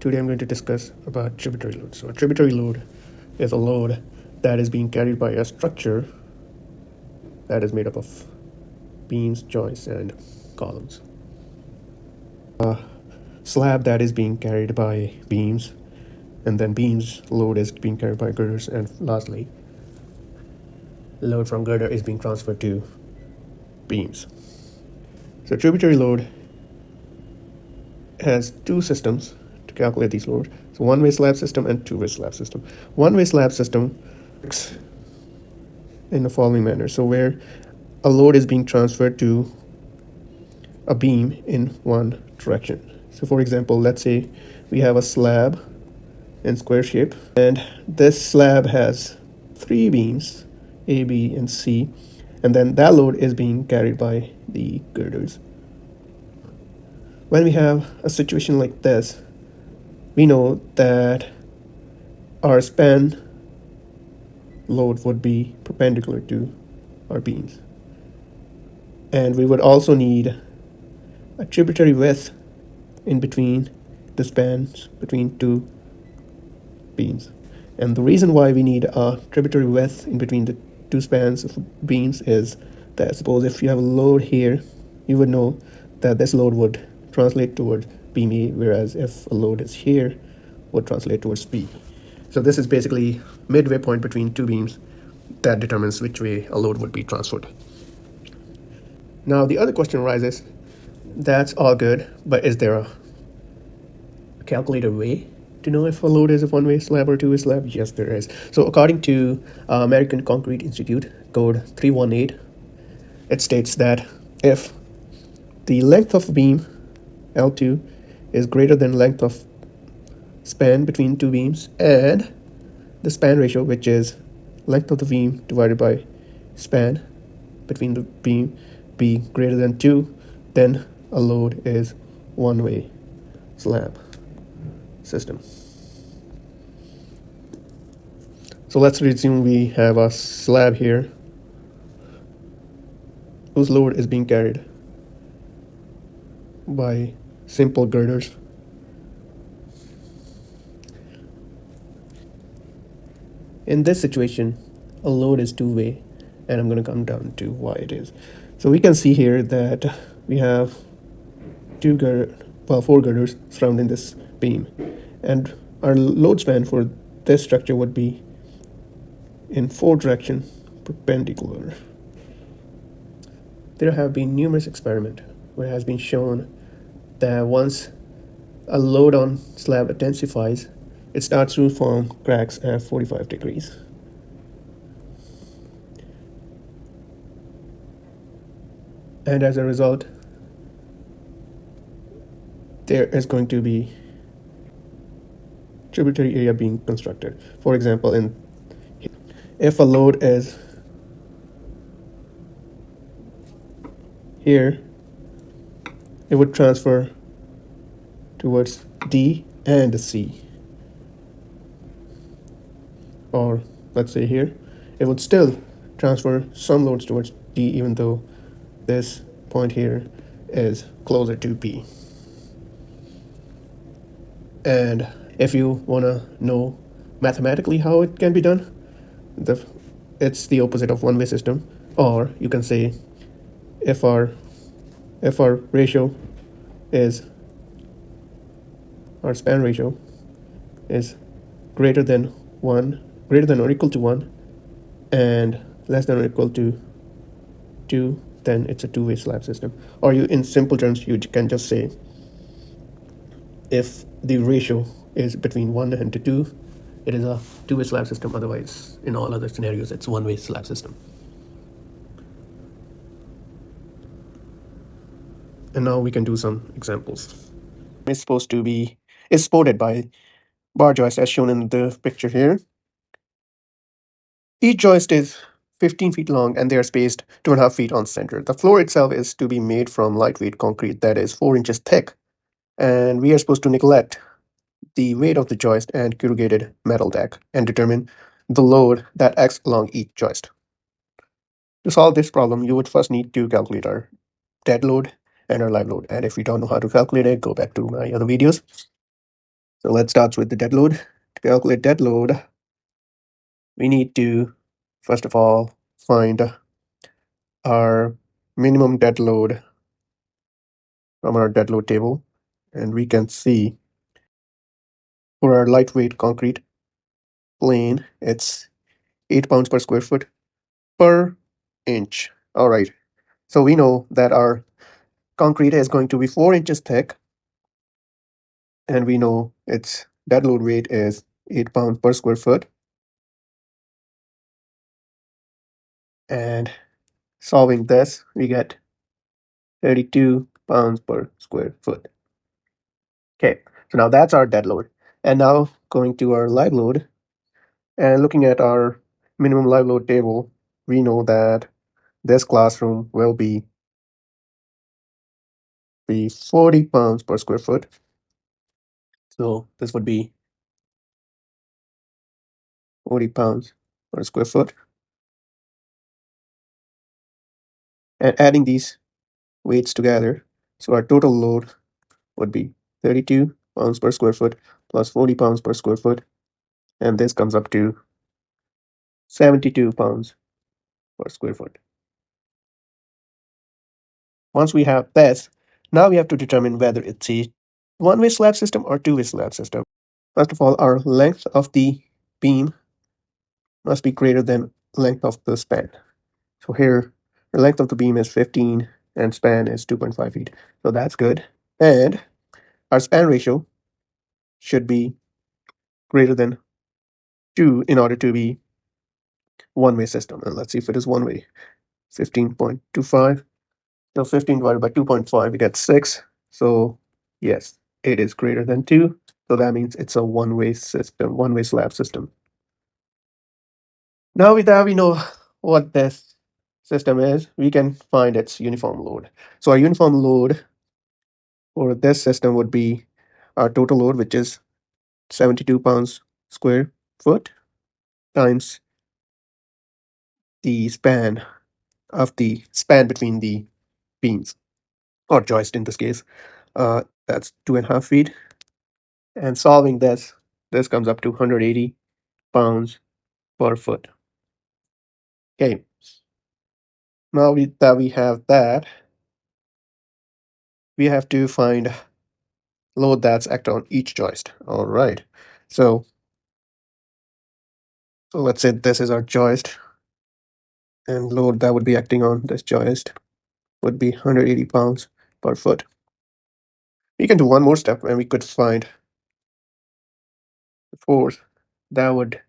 Today I'm going to discuss about tributary load. So a tributary load is a load that is being carried by a structure that is made up of beams, joists, and columns. A slab that is being carried by beams, and then beams load is being carried by girders, and lastly, load from girder is being transferred to beams. So tributary load has two systems to calculate these loads. So one-way slab system and two-way slab system. One-way slab system works in the following manner. So where a load is being transferred to a beam in one direction. So for example, let's say we have a slab in square shape, and this slab has three beams, A, B, and C, and then that load is being carried by the girders. When we have a situation like this, we know that our span load would be perpendicular to our beams. And we would also need a tributary width in between the spans between two beams. And the reason why we need a tributary width in between the two spans of beams is that suppose if you have a load here, you would know that this load would translate towards beam A, whereas if a load is here, would translate towards B. So this is basically midway point between two beams that determines which way a load would be transferred. Now the other question arises, that's all good, but is there a calculated way to know if a load is a one-way slab or two-way slab? Yes, there is. So according to American Concrete Institute code 318, it states that if the length of beam L2 is greater than length of span between two beams, and the span ratio, which is length of the beam divided by span between the beam, be greater than 2, then a load is one-way slab system. So let's resume. We have a slab here whose load is being carried by simple girders. In this situation, a load is two-way, and I'm going to come down to why it is. So we can see here that we have four girders surrounding this beam, and our load span for this structure would be in four direction perpendicular. There have been numerous experiments where it has been shown that once a load on slab intensifies, it starts to form cracks at 45 degrees. And as a result, there is going to be tributary area being constructed. For example, if a load is here, it would transfer towards D and C. Or let's say here, it would still transfer some loads towards D, even though this point here is closer to B. And if you want to know mathematically how it can be done, it's the opposite of one-way system. Or you can say if our ratio is, our span ratio is greater than or equal to 1 and less than or equal to 2, then it's a two-way slab system. Or you, in simple terms, you can just say if the ratio is between 1 and 2, it is a two-way slab system. Otherwise, in all other scenarios, it's one-way slab system. And now we can do some examples. It's supported by bar joists as shown in the picture here. Each joist is 15 feet long and they are spaced 2.5 feet on center. The floor itself is to be made from lightweight concrete that is 4 inches thick, and we are supposed to neglect the weight of the joist and corrugated metal deck and determine the load that acts along each joist. To solve this problem, you would first need to calculate our dead load and our live load. And if you don't know how to calculate it, go back to my other videos. So let's start with the dead load. To calculate dead load, we need to first of all find our minimum dead load from our dead load table, and we can see for our lightweight concrete plane, it's 8 pounds per square foot per inch. All right. So we know that our concrete is going to be 4 inches thick, and we know its dead load weight is 8 pounds per square foot. And solving this, we get 32 pounds per square foot. Okay, so now that's our dead load. And now going to our live load and looking at our minimum live load table, we know that this classroom will be 40 pounds per square foot. So this would be 40 pounds per square foot. And adding these weights together, so our total load would be 32 pounds per square foot plus 40 pounds per square foot. And this comes up to 72 pounds per square foot. Once we have this, now we have to determine whether it's a one-way slab system or two-way slab system. First of all, our length of the beam must be greater than length of the span. So here, the length of the beam is 15 and span is 2.5 feet. So that's good. And our span ratio should be greater than 2 in order to be one-way system. And let's see if it is one-way. 15.25. So 15 divided by 2.5, we get 6. So yes, it is greater than 2. So that means it's a one-way system, one-way slab system. Now with that, we know what this system is. We can find its uniform load. So our uniform load for this system would be our total load, which is 72 pounds square foot times the span between the beams, or joist in this case. That's 2.5 feet. And solving this comes up to 180 pounds per foot. Okay, now that we have that, we have to find load that's acted on each joist. All right, so let's say this is our joist, and load that would be acting on this joist would be 180 pounds per foot. We can do one more step, and we could find the force that would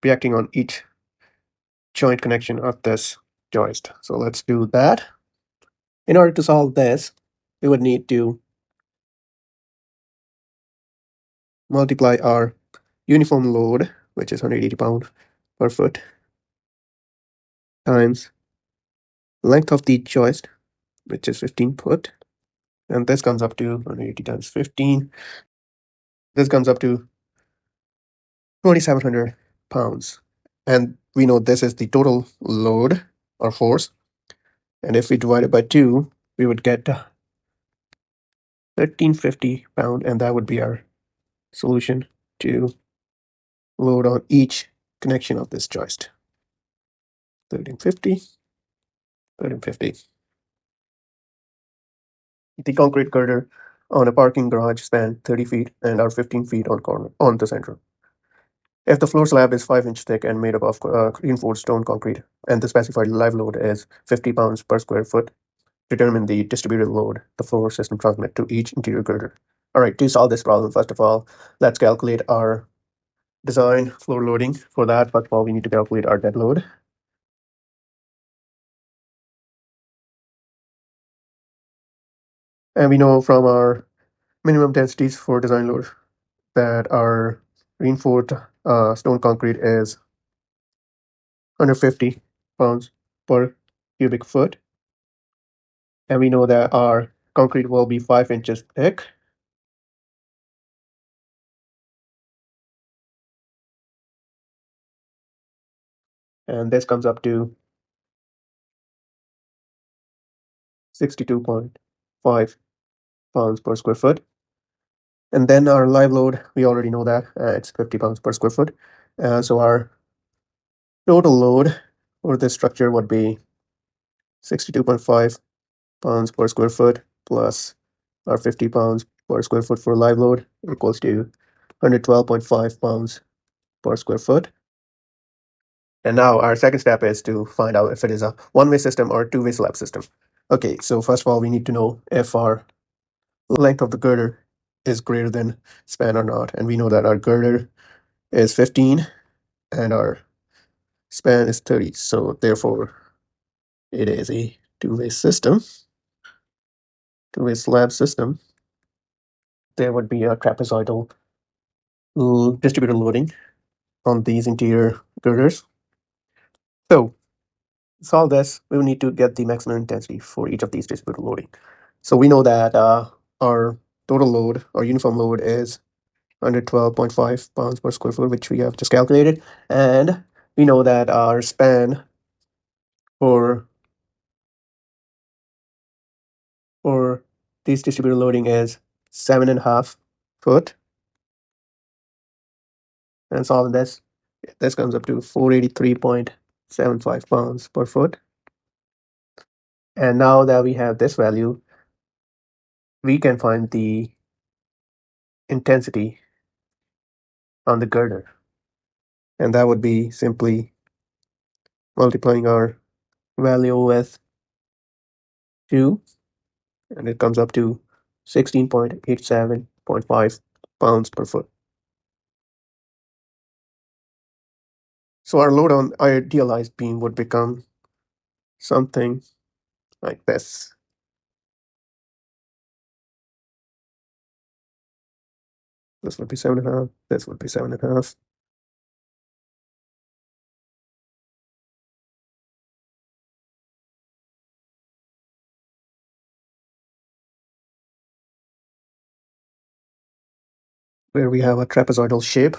be acting on each joint connection of this joist. So let's do that. In order to solve this, we would need to multiply our uniform load, which is 180 pounds per foot, times length of the joist, which is 15 foot, and this comes up to 180 times 15. This comes up to 2,700 pounds. And we know this is the total load or force. And if we divide it by 2, we would get 1,350 pound, and that would be our solution to load on each connection of this joist. 1,350, 1,350. The concrete girder on a parking garage span 30 feet and are 15 feet on the center. If the floor slab is 5 inch thick and made up of reinforced stone concrete, and the specified live load is 50 pounds per square foot, determine the distributed load the floor system transmit to each interior girder. All right, to solve this problem, first of all, let's calculate our design floor loading. For that, first of all, we need to calculate our dead load. And we know from our minimum densities for design load that our reinforced stone concrete is 150 pounds per cubic foot. And we know that our concrete will be 5 inches thick. And this comes up to 62.5 pounds per square foot. And then our live load, we already know that it's 50 pounds per square foot. So our total load for this structure would be 62.5 pounds per square foot plus our 50 pounds per square foot for live load equals to 112.5 pounds per square foot. And now our second step is to find out if it is a one-way system or a two-way slab system. Okay, so first of all, we need to know if our length of the girder is greater than span or not. And we know that our girder is 15 and our span is 30. So therefore, it is a two-way system, two-way slab system. There would be a trapezoidal distributed loading on these interior girders. So to solve this, we will need to get the maximum intensity for each of these distributed loading. So we know that our total load, our uniform load is 112.5 pounds per square foot, which we have just calculated. And we know that our span for for these distributed loading is 7.5 foot. And solving this comes up to 483.75 pounds per foot. And now that we have this value, we can find the intensity on the girder. And that would be simply multiplying our value with 2, and it comes up to 16.87.5 pounds per foot. So our load on idealized beam would become something like this. This would be 7.5, this would be 7.5. Where we have a trapezoidal shape.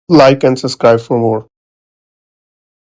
Like and subscribe for more.